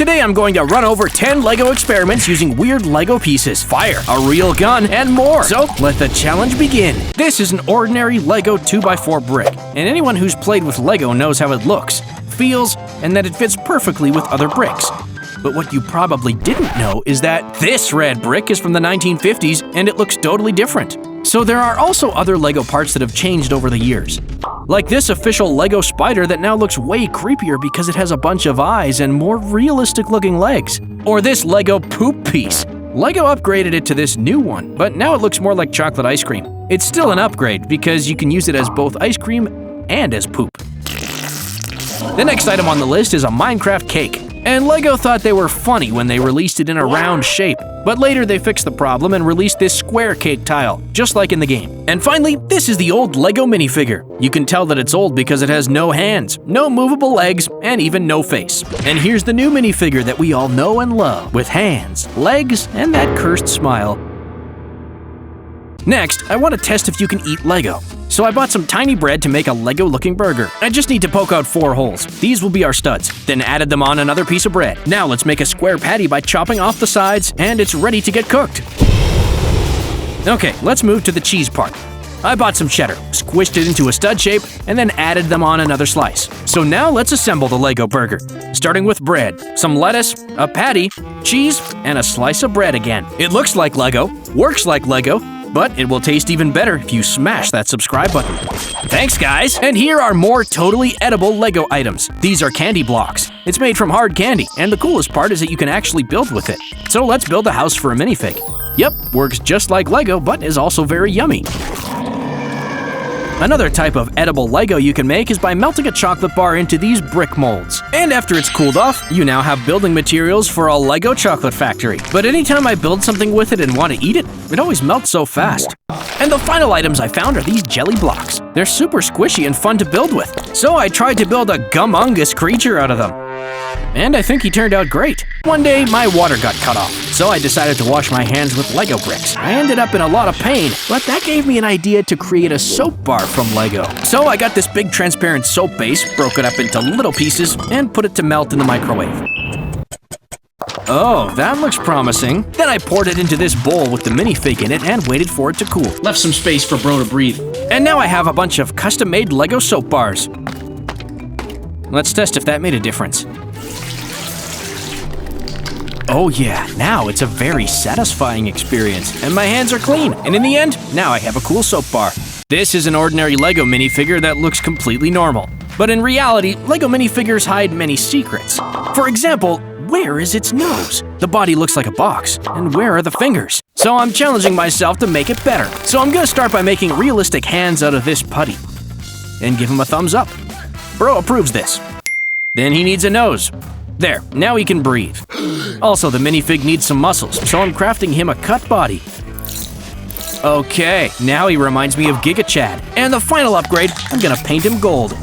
Today I'm going to run over 10 LEGO experiments using weird LEGO pieces, fire, a real gun, and more. So let the challenge begin. This is an ordinary LEGO 2x4 brick, and anyone who's played with LEGO knows how it looks, feels, and that it fits perfectly with other bricks. But what you probably didn't know is that this red brick is from the 1950s and it looks totally different. So there are also other LEGO parts that have changed over the years. Like this official LEGO spider that now looks way creepier because it has a bunch of eyes and more realistic looking legs. Or this LEGO poop piece. LEGO upgraded it to this new one, but now it looks more like chocolate ice cream. It's still an upgrade because you can use it as both ice cream and as poop. The next item on the list is a Minecraft cake. And LEGO thought they were funny when they released it in a round shape, but later they fixed the problem and released this square cake tile, just like in the game. And finally, this is the old LEGO minifigure. You can tell that it's old because it has no hands, no movable legs, and even no face. And here's the new minifigure that we all know and love, with hands, legs, and that cursed smile. Next, I want to test if you can eat LEGO. So I bought some tiny bread to make a LEGO-looking burger. I just need to poke out 4 holes. These will be our studs. Then added them on another piece of bread. Now let's make a square patty by chopping off the sides, and it's ready to get cooked. Okay, let's move to the cheese part. I bought some cheddar, squished it into a stud shape, and then added them on another slice. So now let's assemble the LEGO burger. Starting with bread, some lettuce, a patty, cheese, and a slice of bread again. It looks like LEGO, works like LEGO, but it will taste even better if you smash that subscribe button. Thanks, guys! And here are more totally edible LEGO items. These are candy blocks. It's made from hard candy, and the coolest part is that you can actually build with it. So let's build a house for a minifig. Yep, works just like LEGO, but is also very yummy. Another type of edible LEGO you can make is by melting a chocolate bar into these brick molds. And after it's cooled off, you now have building materials for a LEGO chocolate factory. But anytime I build something with it and want to eat it, it always melts so fast. And the final items I found are these jelly blocks. They're super squishy and fun to build with. So I tried to build a gumungus creature out of them. And I think he turned out great. One day, my water got cut off, so I decided to wash my hands with LEGO bricks. I ended up in a lot of pain, but that gave me an idea to create a soap bar from LEGO. So I got this big transparent soap base, broke it up into little pieces, and put it to melt in the microwave. Oh, that looks promising. Then I poured it into this bowl with the minifig in it and waited for it to cool. Left some space for bro to breathe. And now I have a bunch of custom-made LEGO soap bars. Let's test if that made a difference. Oh yeah, now it's a very satisfying experience, and my hands are clean, and in the end, now I have a cool soap bar. This is an ordinary LEGO minifigure that looks completely normal. But in reality, LEGO minifigures hide many secrets. For example, where is its nose? The body looks like a box, and where are the fingers? So I'm challenging myself to make it better. So I'm gonna start by making realistic hands out of this putty. And give him a thumbs up. Bro approves this. Then he needs a nose. There, now he can breathe. Also, the minifig needs some muscles, so I'm crafting him a cut body. Okay, now he reminds me of Giga Chad. And the final upgrade, I'm gonna paint him gold.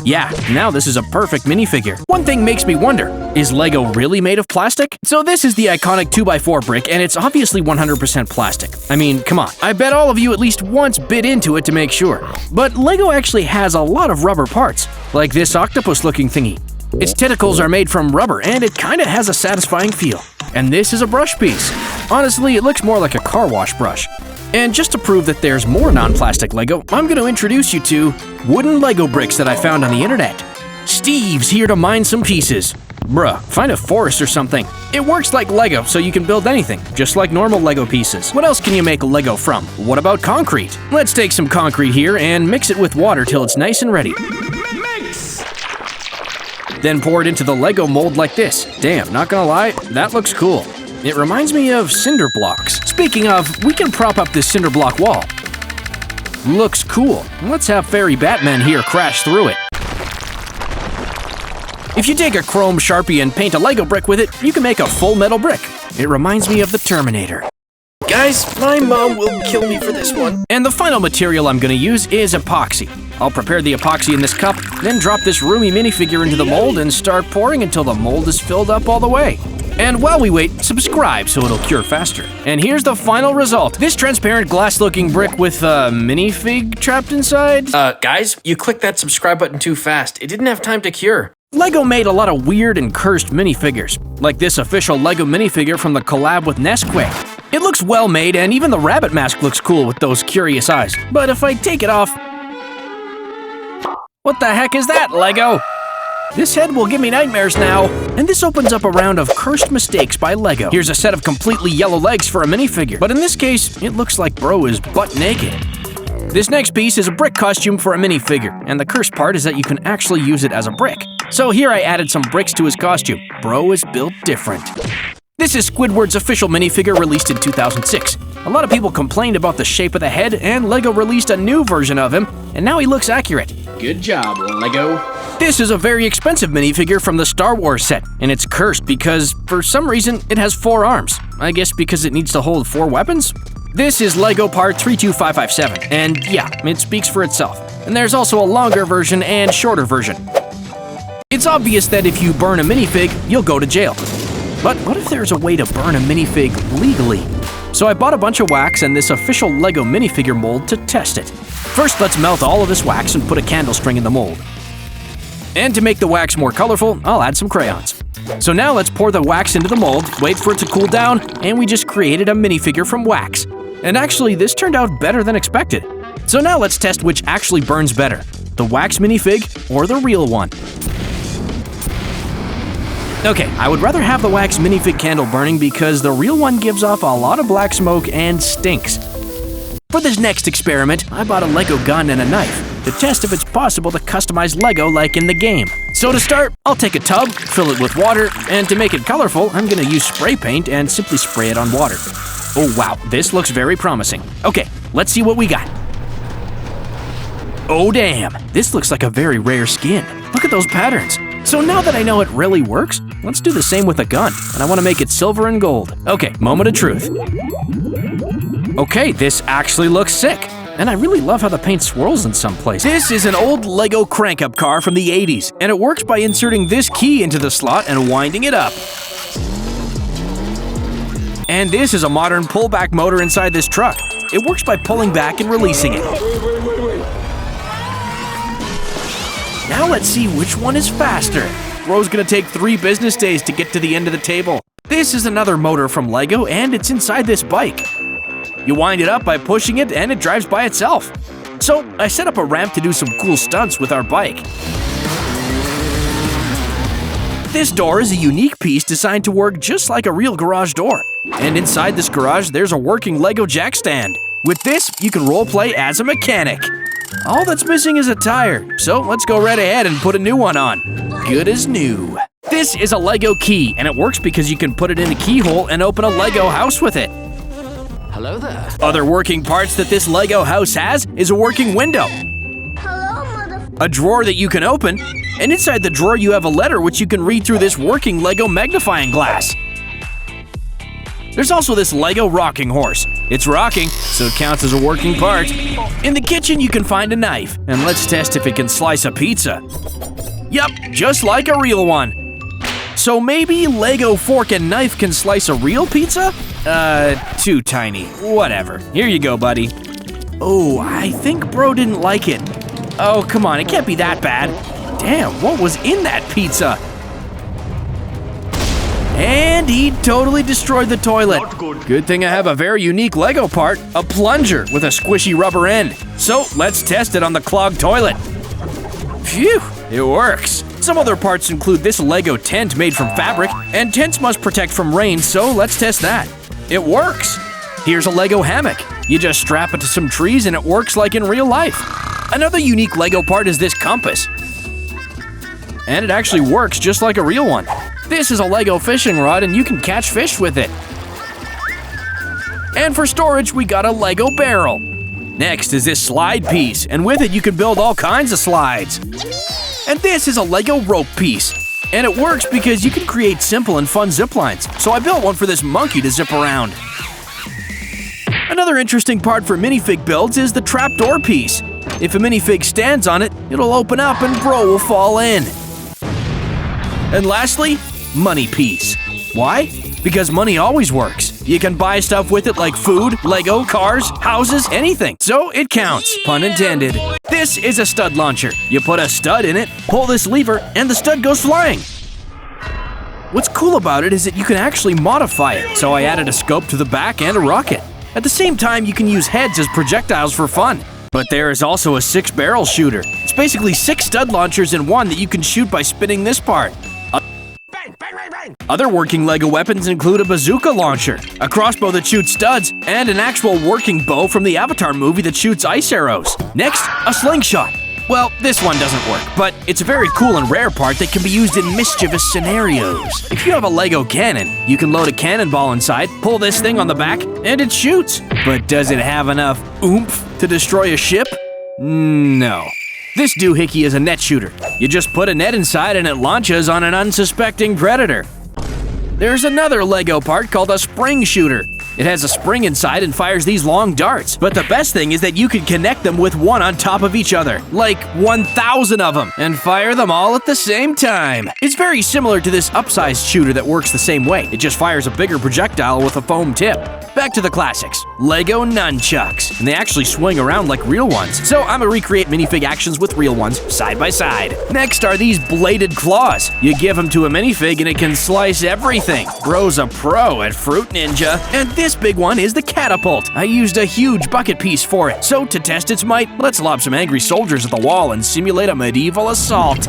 Yeah, now this is a perfect minifigure. One thing makes me wonder, is LEGO really made of plastic? So this is the iconic 2x4 brick, and it's obviously 100% plastic. I mean, come on. I bet all of you at least once bit into it to make sure. But LEGO actually has a lot of rubber parts, like this octopus-looking thingy. Its tentacles are made from rubber, and it kinda has a satisfying feel. And this is a brush piece. Honestly, it looks more like a car wash brush. And just to prove that there's more non-plastic LEGO, I'm gonna introduce you to wooden LEGO bricks that I found on the internet. Steve's here to mine some pieces. Bruh, find a forest or something. It works like LEGO, so you can build anything, just like normal LEGO pieces. What else can you make LEGO from? What about concrete? Let's take some concrete here and mix it with water till it's nice and ready. Then pour it into the LEGO mold like this. Damn, not gonna lie, that looks cool. It reminds me of cinder blocks. Speaking of, we can prop up this cinder block wall. Looks cool. Let's have Fairy Batman here crash through it. If you take a chrome Sharpie and paint a LEGO brick with it, you can make a full metal brick. It reminds me of the Terminator. Guys, my mom will kill me for this one. And the final material I'm gonna use is epoxy. I'll prepare the epoxy in this cup, then drop this roomy minifigure into the mold and start pouring until the mold is filled up all the way. And while we wait, subscribe so it'll cure faster. And here's the final result. This transparent glass-looking brick with a minifig trapped inside. Guys, you clicked that subscribe button too fast. It didn't have time to cure. LEGO made a lot of weird and cursed minifigures, like this official LEGO minifigure from the collab with Nesquik. It looks well made, and even the rabbit mask looks cool with those curious eyes. But if I take it off… What the heck is that, LEGO? This head will give me nightmares now. And this opens up a round of cursed mistakes by LEGO. Here's a set of completely yellow legs for a minifigure, but in this case, it looks like bro is butt naked. This next piece is a brick costume for a minifigure, and the cursed part is that you can actually use it as a brick. So here I added some bricks to his costume. Bro is built different. This is Squidward's official minifigure released in 2006. A lot of people complained about the shape of the head, and LEGO released a new version of him, and now he looks accurate. Good job, LEGO. This is a very expensive minifigure from the Star Wars set, and it's cursed because, for some reason, it has 4 arms. I guess because it needs to hold 4 weapons? This is LEGO part 32557, and yeah, it speaks for itself. And there's also a longer version and shorter version. It's obvious that if you burn a minifig, you'll go to jail. But what if there's a way to burn a minifig legally? So I bought a bunch of wax and this official LEGO minifigure mold to test it. First, let's melt all of this wax and put a candle string in the mold. And to make the wax more colorful, I'll add some crayons. So now let's pour the wax into the mold, wait for it to cool down, and we just created a minifigure from wax. And actually, this turned out better than expected. So now let's test which actually burns better, the wax minifig or the real one. Okay, I would rather have the wax minifig candle burning because the real one gives off a lot of black smoke and stinks. For this next experiment, I bought a LEGO gun and a knife to test if it's possible to customize LEGO like in the game. So to start, I'll take a tub, fill it with water, and to make it colorful, I'm gonna use spray paint and simply spray it on water. Oh wow, this looks very promising. Okay, let's see what we got. Oh damn, this looks like a very rare skin. Look at those patterns. So now that I know it really works, let's do the same with a gun, and I want to make it silver and gold. Okay, moment of truth. Okay, this actually looks sick, and I really love how the paint swirls in some places. This is an old LEGO crank-up car from the 80s, and it works by inserting this key into the slot and winding it up. And this is a modern pullback motor inside this truck. It works by pulling back and releasing it. Now let's see which one is faster. Bro's gonna take 3 business days to get to the end of the table. This is another motor from LEGO, and it's inside this bike. You wind it up by pushing it, and it drives by itself. So I set up a ramp to do some cool stunts with our bike. This door is a unique piece designed to work just like a real garage door. And inside this garage, there's a working LEGO jack stand. With this, you can roleplay as a mechanic. All that's missing is a tire, so let's go right ahead and put a new one on. Good as new. This is a LEGO key, and it works because you can put it in a keyhole and open a LEGO house with it. Hello there. Other working parts that this LEGO house has is a working window, a drawer that you can open, and inside the drawer you have a letter which you can read through this working LEGO magnifying glass. There's also this LEGO rocking horse. It's rocking, so it counts as a working part. In the kitchen, you can find a knife, and let's test if it can slice a pizza. Yup, just like a real one. So maybe LEGO fork and knife can slice a real pizza? Too tiny. Whatever. Here you go, buddy. Oh, I think bro didn't like it. Oh, come on, it can't be that bad. Damn, what was in that pizza? And he totally destroyed the toilet. Good thing I have a very unique LEGO part, a plunger with a squishy rubber end. So let's test it on the clogged toilet. Phew, it works. Some other parts include this LEGO tent made from fabric, and tents must protect from rain, so let's test that. It works. Here's a LEGO hammock. You just strap it to some trees and it works like in real life. Another unique LEGO part is this compass. And it actually works just like a real one. This is a LEGO fishing rod and you can catch fish with it. And for storage, we got a LEGO barrel. Next is this slide piece, and with it you can build all kinds of slides. And this is a LEGO rope piece. And it works because you can create simple and fun zip lines. So I built one for this monkey to zip around. Another interesting part for minifig builds is the trapdoor piece. If a minifig stands on it, it'll open up and bro will fall in. And lastly, money piece. Why? Because money always works. You can buy stuff with it like food, Lego, cars, houses, anything. So it counts, pun intended. This is a stud launcher. You put a stud in it, pull this lever, and the stud goes flying. What's cool about it is that you can actually modify it, so I added a scope to the back and a rocket. At the same time, you can use heads as projectiles for fun. But there is also a 6-barrel shooter. It's basically 6 stud launchers in one that you can shoot by spinning this part. Other working Lego weapons include a bazooka launcher, a crossbow that shoots studs, and an actual working bow from the Avatar movie that shoots ice arrows. Next, a slingshot. Well, this one doesn't work, but it's a very cool and rare part that can be used in mischievous scenarios. If you have a Lego cannon, you can load a cannonball inside, pull this thing on the back, and it shoots. But does it have enough oomph to destroy a ship? No. This doohickey is a net shooter. You just put a net inside and it launches on an unsuspecting predator. There's another Lego part called a spring shooter. It has a spring inside and fires these long darts. But the best thing is that you can connect them with one on top of each other, like 1,000 of them, and fire them all at the same time. It's very similar to this upsized shooter that works the same way. It just fires a bigger projectile with a foam tip. Back to the classics, Lego nunchucks, and they actually swing around like real ones. So I'm gonna recreate minifig actions with real ones side by side. Next are these bladed claws. You give them to a minifig and it can slice everything. Bro's a pro at Fruit Ninja. And this big one is the catapult. I used a huge bucket piece for it. So to test its might, let's lob some angry soldiers at the wall and simulate a medieval assault.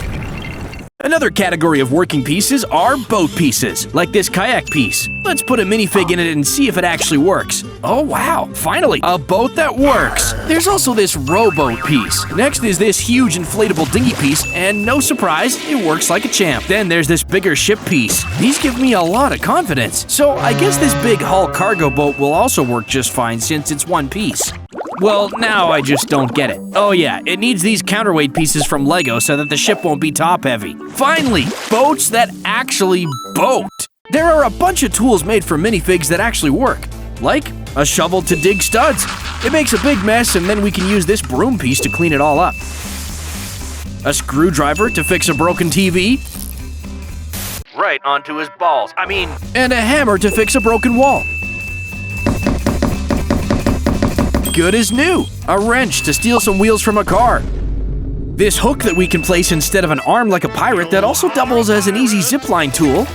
Another category of working pieces are boat pieces, like this kayak piece. Let's put a minifig in it and see if it actually works. Oh wow, finally, a boat that works. There's also this rowboat piece. Next is this huge inflatable dinghy piece, and no surprise, it works like a champ. Then there's this bigger ship piece. These give me a lot of confidence. So I guess this big hull cargo boat will also work just fine since it's one piece. Well, now I just don't get it. Oh yeah, it needs these counterweight pieces from Lego so that the ship won't be top heavy. Finally, boats that actually boat. There are a bunch of tools made for minifigs that actually work, like a shovel to dig studs. It makes a big mess and then we can use this broom piece to clean it all up. A screwdriver to fix a broken TV. Right onto his balls, and a hammer to fix a broken wall. Good as new. A wrench to steal some wheels from a car. This hook that we can place instead of an arm like a pirate that also doubles as an easy zipline tool.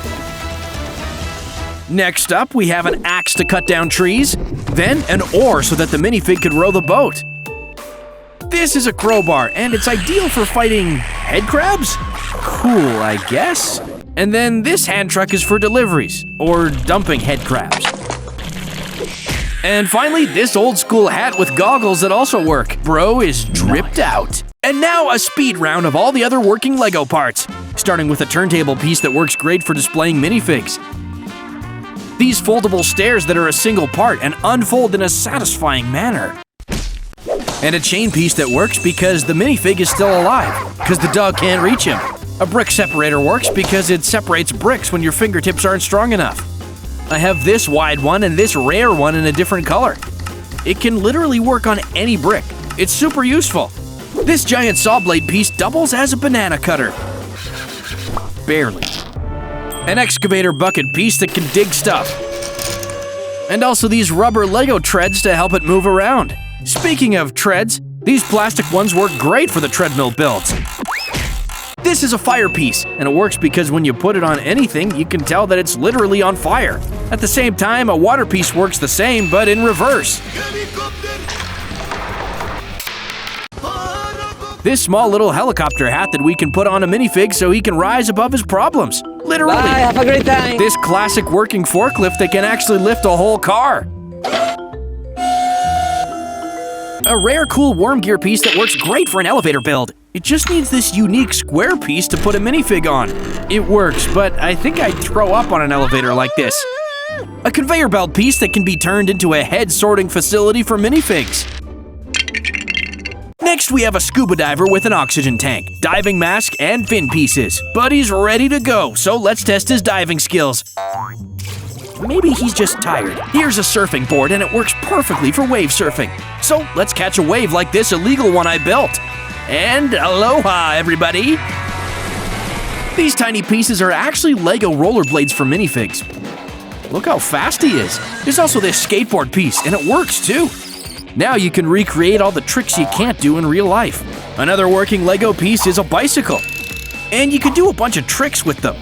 Next up, we have an axe to cut down trees. Then an oar so that the minifig could row the boat. This is a crowbar, and it's ideal for fighting head crabs? Cool, I guess. And then this hand truck is for deliveries, or dumping head crabs. And finally, this old school hat with goggles that also work. Bro is dripped out. And now a speed round of all the other working Lego parts, starting with a turntable piece that works great for displaying minifigs. These foldable stairs that are a single part and unfold in a satisfying manner. And a chain piece that works because the minifig is still alive, because the dog can't reach him. A brick separator works because it separates bricks when your fingertips aren't strong enough. I have this wide one and this rare one in a different color. It can literally work on any brick. It's super useful. This giant saw blade piece doubles as a banana cutter. Barely. An excavator bucket piece that can dig stuff. And also these rubber Lego treads to help it move around. Speaking of treads, these plastic ones work great for the treadmill builds. This is a fire piece, and it works because when you put it on anything, you can tell that it's literally on fire. At the same time, a water piece works the same, but in reverse. This small little helicopter hat that we can put on a minifig so he can rise above his problems. Literally. Bye, have a great time. This classic working forklift that can actually lift a whole car. A rare cool worm gear piece that works great for an elevator build. It just needs this unique square piece to put a minifig on. It works, but I think I'd throw up on an elevator like this. A conveyor belt piece that can be turned into a head sorting facility for minifigs. Next, we have a scuba diver with an oxygen tank, diving mask, and fin pieces. Buddy's ready to go, so let's test his diving skills. Maybe he's just tired. Here's a surfing board, and it works perfectly for wave surfing. So let's catch a wave like this illegal one I built. And aloha, everybody! These tiny pieces are actually Lego rollerblades for minifigs. Look how fast he is. There's also this skateboard piece, and it works too. Now you can recreate all the tricks you can't do in real life. Another working Lego piece is a bicycle. And you can do a bunch of tricks with them.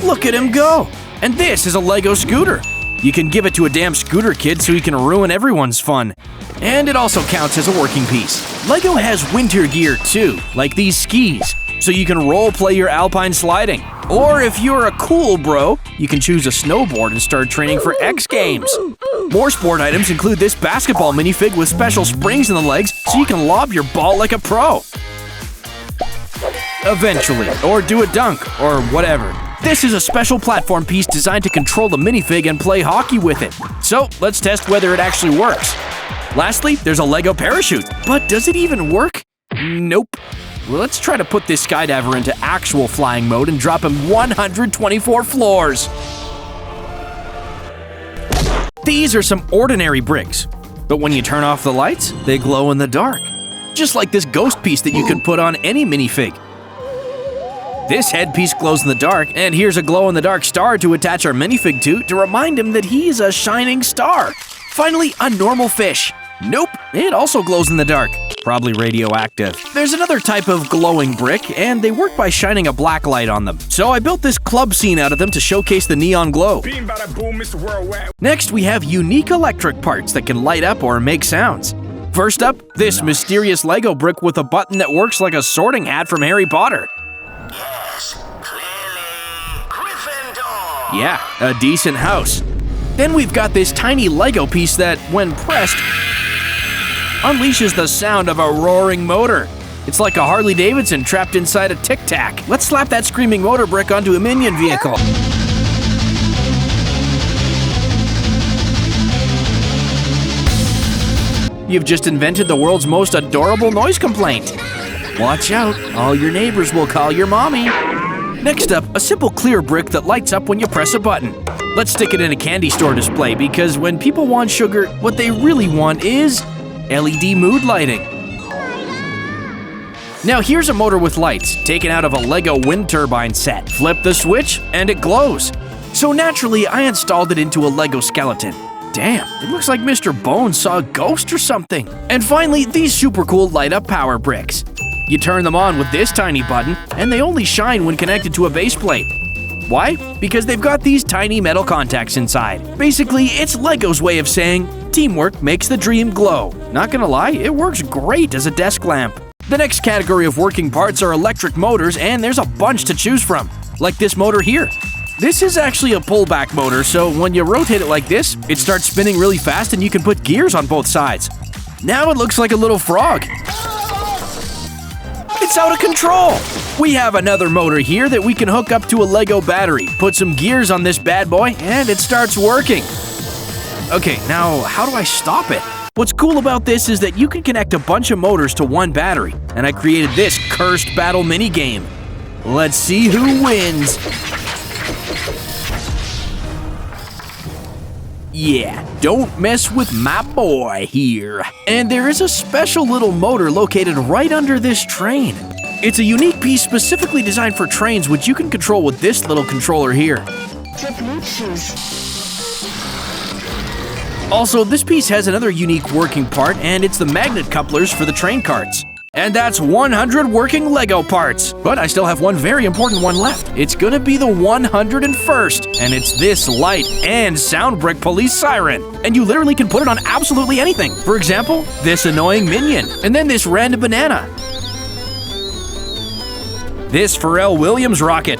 Look at him go! And this is a Lego scooter. You can give it to a damn scooter kid so he can ruin everyone's fun. And it also counts as a working piece. Lego has winter gear too, like these skis, so you can role-play your alpine sliding. Or if you're a cool bro, you can choose a snowboard and start training for X Games. More sport items include this basketball minifig with special springs in the legs so you can lob your ball like a pro. Eventually, or do a dunk, or whatever. This is a special platform piece designed to control the minifig and play hockey with it. So let's test whether it actually works. Lastly, there's a Lego parachute. But does it even work? Nope. Well, let's try to put this skydiver into actual flying mode and drop him 124 floors. These are some ordinary bricks, but when you turn off the lights, they glow in the dark. Just like this ghost piece that you can put on any minifig. This headpiece glows in the dark, and here's a glow-in-the-dark star to attach our minifig to remind him that he's a shining star. Finally, a normal fish. Nope, it also glows in the dark. Probably radioactive. There's another type of glowing brick, and they work by shining a black light on them. So I built this club scene out of them to showcase the neon glow. Next, we have unique electric parts that can light up or make sounds. First up, this mysterious Lego brick with a button that works like a sorting hat from Harry Potter. Yes, clearly, Gryffindor. Yeah, a decent house. Then we've got this tiny Lego piece that, when pressed, unleashes the sound of a roaring motor. It's like a Harley-Davidson trapped inside a Tic Tac. Let's slap that screaming motor brick onto a minion vehicle. You've just invented the world's most adorable noise complaint. Watch out, all your neighbors will call your mommy. Next up, a simple clear brick that lights up when you press a button. Let's stick it in a candy store display because when people want sugar, what they really want is LED mood lighting. Now here's a motor with lights, taken out of a Lego wind turbine set. Flip the switch and it glows. So naturally, I installed it into a Lego skeleton. Damn, it looks like Mr. Bones saw a ghost or something. And finally, these super cool light-up power bricks. You turn them on with this tiny button, and they only shine when connected to a base plate. Why? Because they've got these tiny metal contacts inside. Basically, it's Lego's way of saying, teamwork makes the dream glow. Not gonna lie, it works great as a desk lamp. The next category of working parts are electric motors, and there's a bunch to choose from. Like this motor here. This is actually a pullback motor, so when you rotate it like this, it starts spinning really fast and you can put gears on both sides. Now it looks like a little frog. It's out of control! We have another motor here that we can hook up to a Lego battery, put some gears on this bad boy, and it starts working. Okay, now how do I stop it? What's cool about this is that you can connect a bunch of motors to one battery, and I created this cursed battle minigame. Let's see who wins. Yeah, don't mess with my boy here. And there is a special little motor located right under this train. It's a unique piece specifically designed for trains, which you can control with this little controller here. Also, this piece has another unique working part, and it's the magnet couplers for the train carts. And that's 100 working Lego parts. But I still have one very important one left. It's gonna be the 101st, and it's this light and sound brick police siren. And you literally can put it on absolutely anything. For example, this annoying minion, and then this random banana. This Pharrell Williams rocket.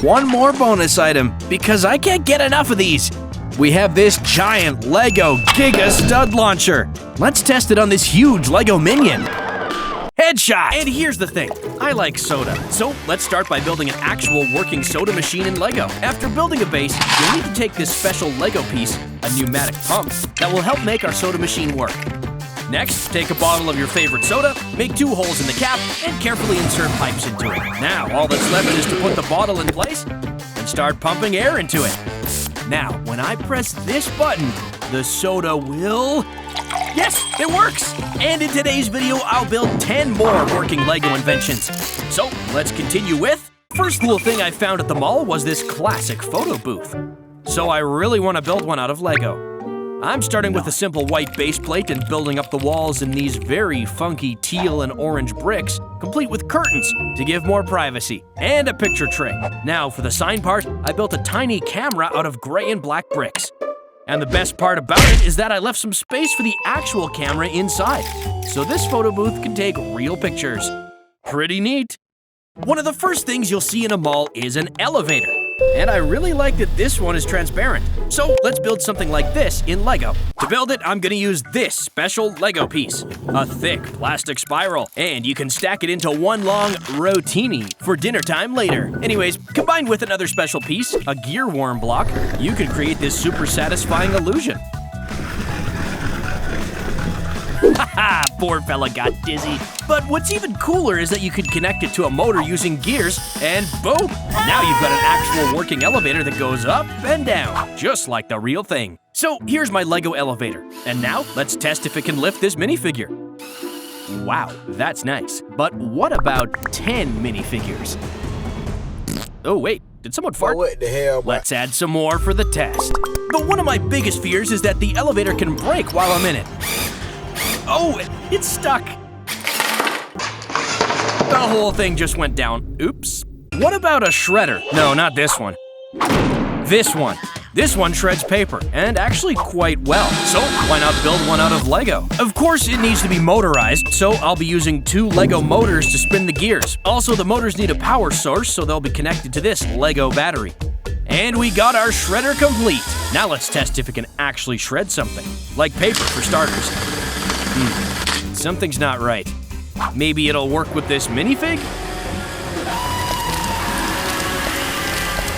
One more bonus item, because I can't get enough of these. We have this giant Lego Giga Stud Launcher. Let's test it on this huge Lego minion. Headshot! And here's the thing, I like soda. So let's start by building an actual working soda machine in Lego. After building a base, you'll need to take this special Lego piece, a pneumatic pump, that will help make our soda machine work. Next, take a bottle of your favorite soda, make 2 holes in the cap, and carefully insert pipes into it. Now, all that's left is to put the bottle in place and start pumping air into it. Now, when I press this button, the soda will... Yes, it works! And in today's video, I'll build 10 more working Lego inventions. So, let's continue with first cool thing I found at the mall was this classic photo booth. So I really want to build one out of Lego. I'm starting with a simple white base plate and building up the walls in these very funky teal and orange bricks, complete with curtains to give more privacy, and a picture tray. Now for the sign part, I built a tiny camera out of gray and black bricks. And the best part about it is that I left some space for the actual camera inside, so this photo booth can take real pictures. Pretty neat. One of the first things you'll see in a mall is an elevator. And I really like that this one is transparent. So let's build something like this in Lego. To build it, I'm gonna use this special Lego piece, a thick plastic spiral, and you can stack it into one long rotini for dinner time later. Anyways, combined with another special piece, a gear worm block, you can create this super satisfying illusion. Haha, poor fella got dizzy. But what's even cooler is that you can connect it to a motor using gears, and boom! Now you've got an actual working elevator that goes up and down, just like the real thing. So here's my Lego elevator, and now let's test if it can lift this minifigure. Wow, that's nice. But what about 10 minifigures? Oh wait, did someone fart? What the hell? Let's add some more for the test. But one of my biggest fears is that the elevator can break while I'm in it. Oh, it's stuck. The whole thing just went down. Oops. What about a shredder? No, not this one. This one. This one shreds paper, and actually quite well. So why not build one out of Lego? Of course, it needs to be motorized, so I'll be using 2 Lego motors to spin the gears. Also, the motors need a power source, so they'll be connected to this Lego battery. And we got our shredder complete. Now let's test if it can actually shred something, like paper for starters. Something's not right. Maybe it'll work with this minifig?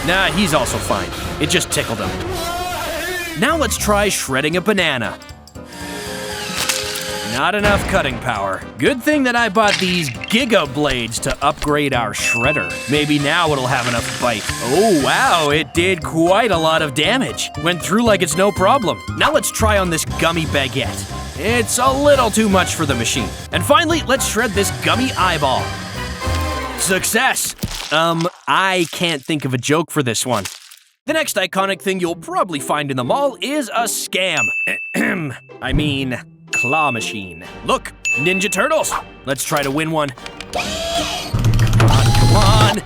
Nah, he's also fine. It just tickled him. Now let's try shredding a banana. Not enough cutting power. Good thing that I bought these Giga Blades to upgrade our shredder. Maybe now it'll have enough bite. Oh wow, it did quite a lot of damage. Went through like it's no problem. Now let's try on this gummy baguette. It's a little too much for the machine. And finally, let's shred this gummy eyeball. Success! I can't think of a joke for this one. The next iconic thing you'll probably find in the mall is a scam. I mean, claw machine. Look, Ninja Turtles. Let's try to win one. Come on.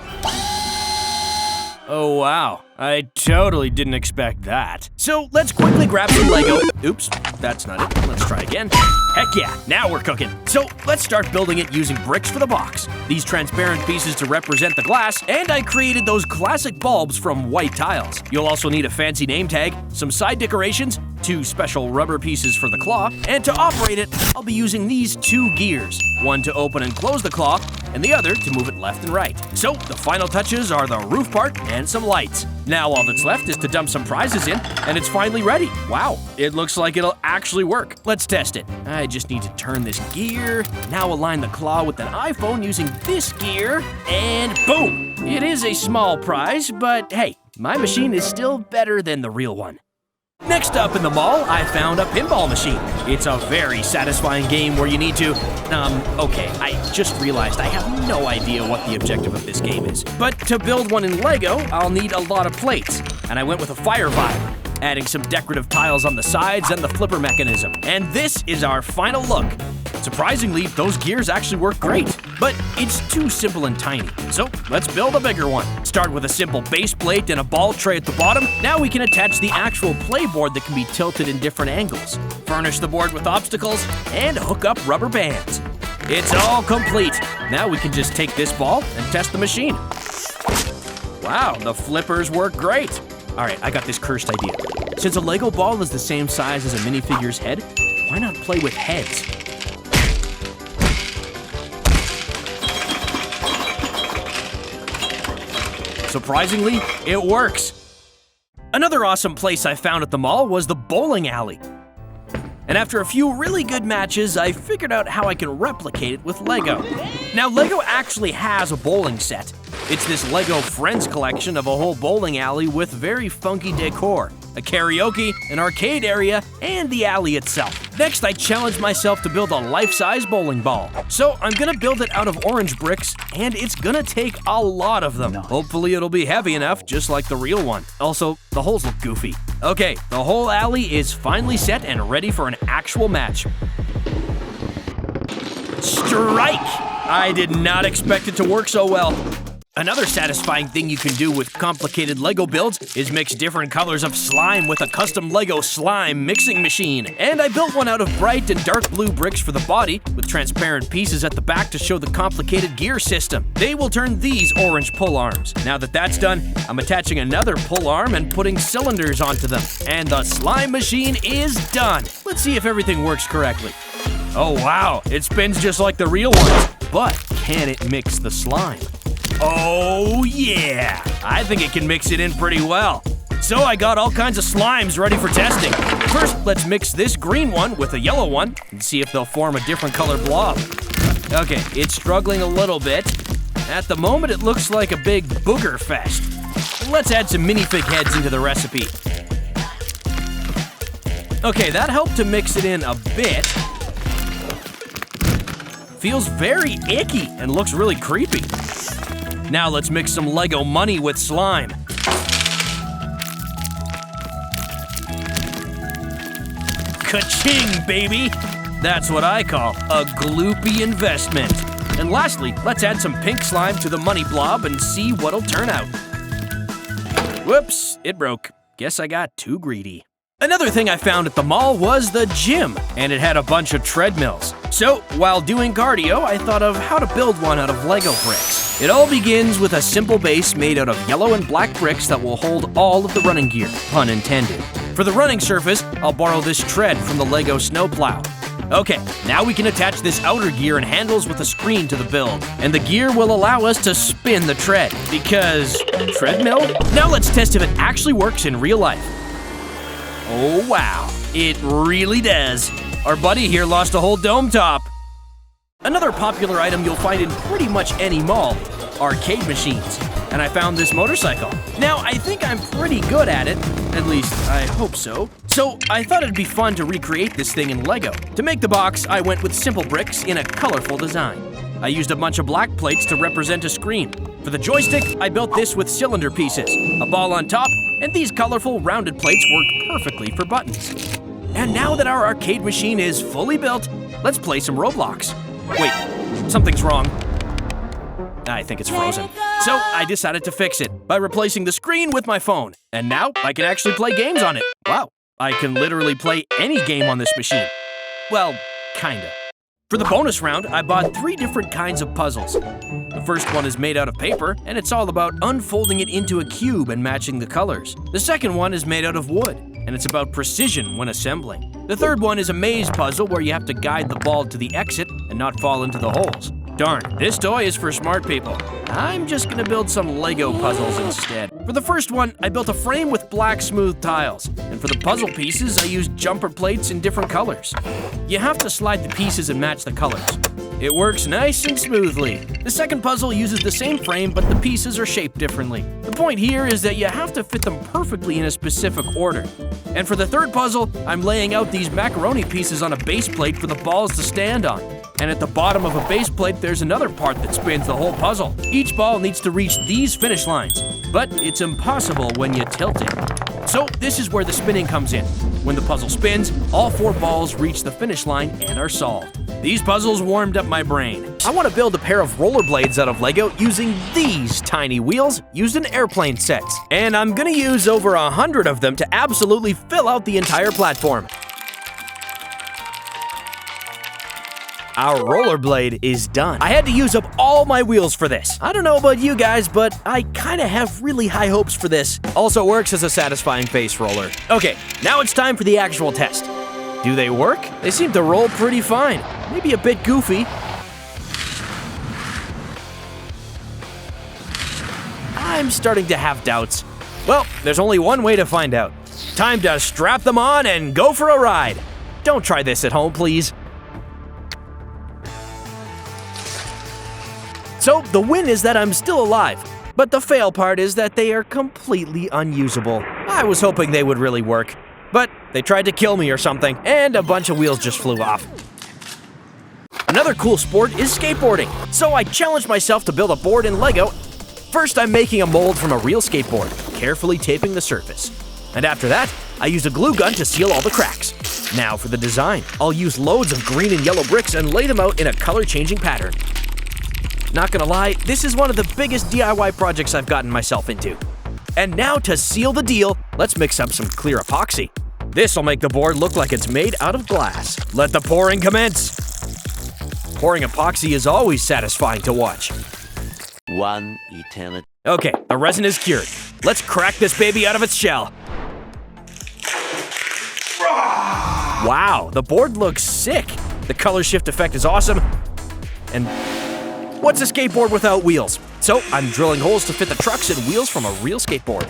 Oh wow, I totally didn't expect that. So let's quickly grab some Lego. Oops, that's not it. Let's try again. Heck yeah, now we're cooking. So let's start building it using bricks for the box, these transparent pieces to represent the glass, and I created those classic bulbs from white tiles. You'll also need a fancy name tag, some side decorations, 2 special rubber pieces for the claw, and to operate it, I'll be using these 2 gears, one to open and close the claw, and the other to move it left and right. So the final touches are the roof part and some lights. Now all that's left is to dump some prizes in, and it's finally ready. Wow, it looks like it'll actually work. Let's test it. I just need to turn this gear. Now align the claw with an iPhone using this gear, and boom! It is a small prize, but hey, my machine is still better than the real one. Next up in the mall, I found a pinball machine. It's a very satisfying game where you need to, okay, I just realized I have no idea what the objective of this game is. But to build one in Lego, I'll need a lot of plates, and I went with a fire vibe, adding some decorative tiles on the sides and the flipper mechanism. And this is our final look. Surprisingly, those gears actually work great, but it's too simple and tiny. So let's build a bigger one. Start with a simple base plate and a ball tray at the bottom. Now we can attach the actual play board that can be tilted in different angles. Furnish the board with obstacles and hook up rubber bands. It's all complete. Now we can just take this ball and test the machine. Wow, the flippers work great. All right, I got this cursed idea. Since a Lego ball is the same size as a minifigure's head, why not play with heads? Surprisingly, it works. Another awesome place I found at the mall was the bowling alley. And after a few really good matches, I figured out how I can replicate it with Lego. Now, Lego actually has a bowling set, It's this LEGO Friends collection of a whole bowling alley with very funky decor, a karaoke, an arcade area, and the alley itself. Next, I challenged myself to build a life-size bowling ball. So I'm gonna build it out of orange bricks, and it's gonna take a lot of them. Hopefully it'll be heavy enough, just like the real one. Also, the holes look goofy. Okay, the whole alley is finally set and ready for an actual match. Strike! I did not expect it to work so well. Another satisfying thing you can do with complicated LEGO builds is mix different colors of slime with a custom LEGO slime mixing machine. And I built one out of bright and dark blue bricks for the body, with transparent pieces at the back to show the complicated gear system. They will turn these orange pull arms. Now that that's done, I'm attaching another pull arm and putting cylinders onto them. And the slime machine is done. Let's see if everything works correctly. Oh wow, it spins just like the real ones. But can it mix the slime? Oh yeah! I think it can mix it in pretty well. So I got all kinds of slimes ready for testing. First, let's mix this green one with a yellow one and see if they'll form a different color blob. Okay, it's struggling a little bit. At the moment, it looks like a big booger fest. Let's add some minifig heads into the recipe. Okay, that helped to mix it in a bit. Feels very icky and looks really creepy. Now let's mix some LEGO money with slime. Ka-ching, baby! That's what I call a gloopy investment. And lastly, let's add some pink slime to the money blob and see what'll turn out. Whoops, it broke. Guess I got too greedy. Another thing I found at the mall was the gym, and it had a bunch of treadmills. So, while doing cardio, I thought of how to build one out of LEGO bricks. It all begins with a simple base made out of yellow and black bricks that will hold all of the running gear, pun intended. For the running surface, I'll borrow this tread from the LEGO snowplow. Okay, now we can attach this outer gear and handles with a screen to the build, and the gear will allow us to spin the tread, because treadmill? Now let's test if it actually works in real life. Oh wow, it really does. Our buddy here lost a whole dome top. Another popular item you'll find in pretty much any mall, arcade machines. And I found this motorcycle. Now, I think I'm pretty good at it, at least I hope so. So I thought it'd be fun to recreate this thing in LEGO. To make the box, I went with simple bricks in a colorful design. I used a bunch of black plates to represent a screen. For the joystick, I built this with cylinder pieces, a ball on top, and these colorful rounded plates worked perfectly for buttons. And now that our arcade machine is fully built, let's play some Roblox. Wait, something's wrong. I think it's frozen. So I decided to fix it by replacing the screen with my phone. And now I can actually play games on it. Wow, I can literally play any game on this machine. Well, kinda. For the bonus round, I bought 3 different kinds of puzzles. The first one is made out of paper, and it's all about unfolding it into a cube and matching the colors. The second one is made out of wood, and it's about precision when assembling. The third one is a maze puzzle where you have to guide the ball to the exit and not fall into the holes. Darn, this toy is for smart people. I'm just gonna build some LEGO puzzles instead. For the first one, I built a frame with black smooth tiles. And for the puzzle pieces, I used jumper plates in different colors. You have to slide the pieces and match the colors. It works nice and smoothly. The second puzzle uses the same frame, but the pieces are shaped differently. The point here is that you have to fit them perfectly in a specific order. And for the third puzzle, I'm laying out these macaroni pieces on a base plate for the balls to stand on. And at the bottom of a base plate, there's another part that spins the whole puzzle. Each ball needs to reach these finish lines, but it's impossible when you tilt it. So this is where the spinning comes in. When the puzzle spins, all 4 balls reach the finish line and are solved. These puzzles warmed up my brain. I want to build a pair of rollerblades out of LEGO using these tiny wheels used in airplane sets. And I'm gonna use over 100 of them to absolutely fill out the entire platform. Our rollerblade is done. I had to use up all my wheels for this. I don't know about you guys, but I kinda have really high hopes for this. Also works as a satisfying face roller. Okay, now it's time for the actual test. Do they work? They seem to roll pretty fine. Maybe a bit goofy. I'm starting to have doubts. Well, there's only one way to find out. Time to strap them on and go for a ride. Don't try this at home, please. So the win is that I'm still alive. But the fail part is that they are completely unusable. I was hoping they would really work, but they tried to kill me or something, and a bunch of wheels just flew off. Another cool sport is skateboarding, so I challenged myself to build a board in Lego. First, I'm making a mold from a real skateboard, carefully taping the surface. And after that, I used a glue gun to seal all the cracks. Now for the design. I'll use loads of green and yellow bricks and lay them out in a color-changing pattern. Not gonna lie, this is one of the biggest DIY projects I've gotten myself into. And now to seal the deal, let's mix up some clear epoxy. This'll make the board look like it's made out of glass. Let the pouring commence. Pouring epoxy is always satisfying to watch. One eternity. Okay, the resin is cured. Let's crack this baby out of its shell. Wow, the board looks sick. The color shift effect is awesome. And what's a skateboard without wheels? So I'm drilling holes to fit the trucks and wheels from a real skateboard.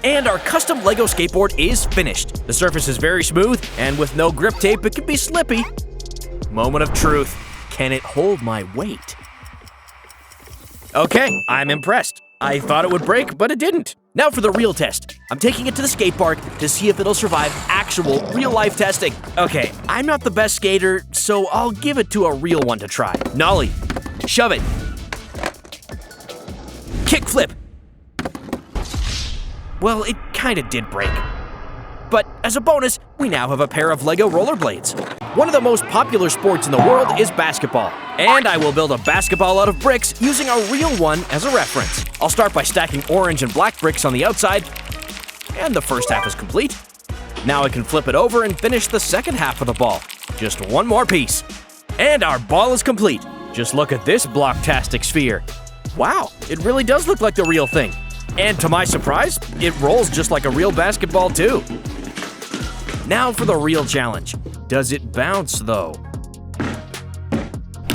And our custom Lego skateboard is finished. The surface is very smooth, and with no grip tape, it can be slippy. Moment of truth. Can it hold my weight? Okay, I'm impressed. I thought it would break, but it didn't. Now for the real test. I'm taking it to the skate park to see if it'll survive actual real-life testing. Okay, I'm not the best skater, so I'll give it to a real one to try. Nollie. Shove it. Kickflip. Well, it kinda did break. But as a bonus, we now have a pair of Lego rollerblades. One of the most popular sports in the world is basketball. And I will build a basketball out of bricks using a real one as a reference. I'll start by stacking orange and black bricks on the outside, and the first half is complete. Now I can flip it over and finish the second half of the ball. Just one more piece. And our ball is complete. Just look at this blocktastic sphere. Wow, it really does look like the real thing. And to my surprise, it rolls just like a real basketball too. Now for the real challenge. Does it bounce though?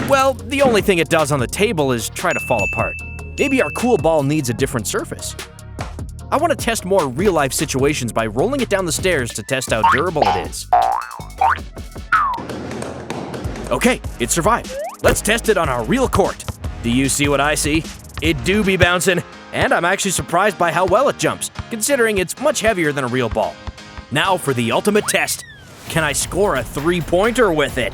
Well, the only thing it does on the table is try to fall apart. Maybe our cool ball needs a different surface. I want to test more real-life situations by rolling it down the stairs to test how durable it is. Okay, it survived. Let's test it on our real court. Do you see what I see? It do be bouncing, and I'm actually surprised by how well it jumps, considering it's much heavier than a real ball. Now for the ultimate test. Can I score a three-pointer with it?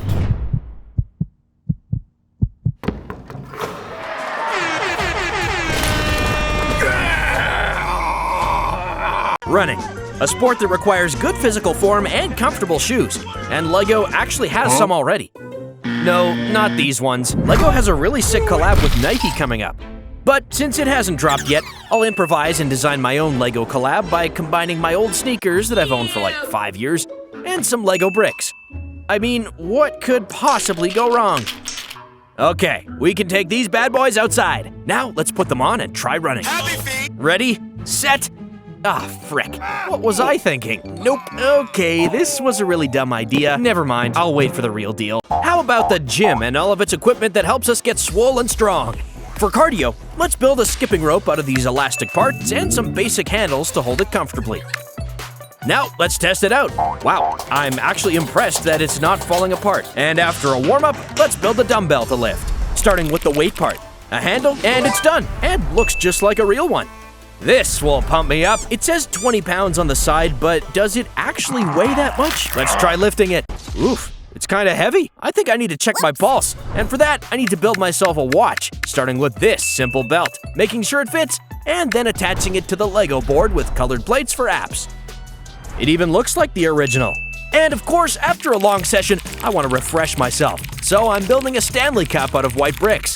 Running, a sport that requires good physical form and comfortable shoes, and Lego actually has some already. No, not these ones. Lego has a really sick collab with Nike coming up. But since it hasn't dropped yet, I'll improvise and design my own Lego collab by combining my old sneakers that I've owned for like 5 years and some Lego bricks. I mean, what could possibly go wrong? Okay, we can take these bad boys outside. Now let's put them on and try running. Ready, set, ah, frick. What was I thinking? Nope. Okay, this was a really dumb idea. Never mind, I'll wait for the real deal. How about the gym and all of its equipment that helps us get swole and strong? For cardio, let's build a skipping rope out of these elastic parts and some basic handles to hold it comfortably. Now, let's test it out. Wow, I'm actually impressed that it's not falling apart. And after a warm-up, let's build a dumbbell to lift, starting with the weight part. A handle, and it's done, and looks just like a real one. This will pump me up. It says 20 pounds on the side, but does it actually weigh that much? Let's try lifting it. Oof. It's kind of heavy. I think I need to check my pulse. And for that, I need to build myself a watch, starting with this simple belt, making sure it fits, and then attaching it to the Lego board with colored plates for apps. It even looks like the original. And of course, after a long session, I want to refresh myself. So I'm building a Stanley Cup out of white bricks.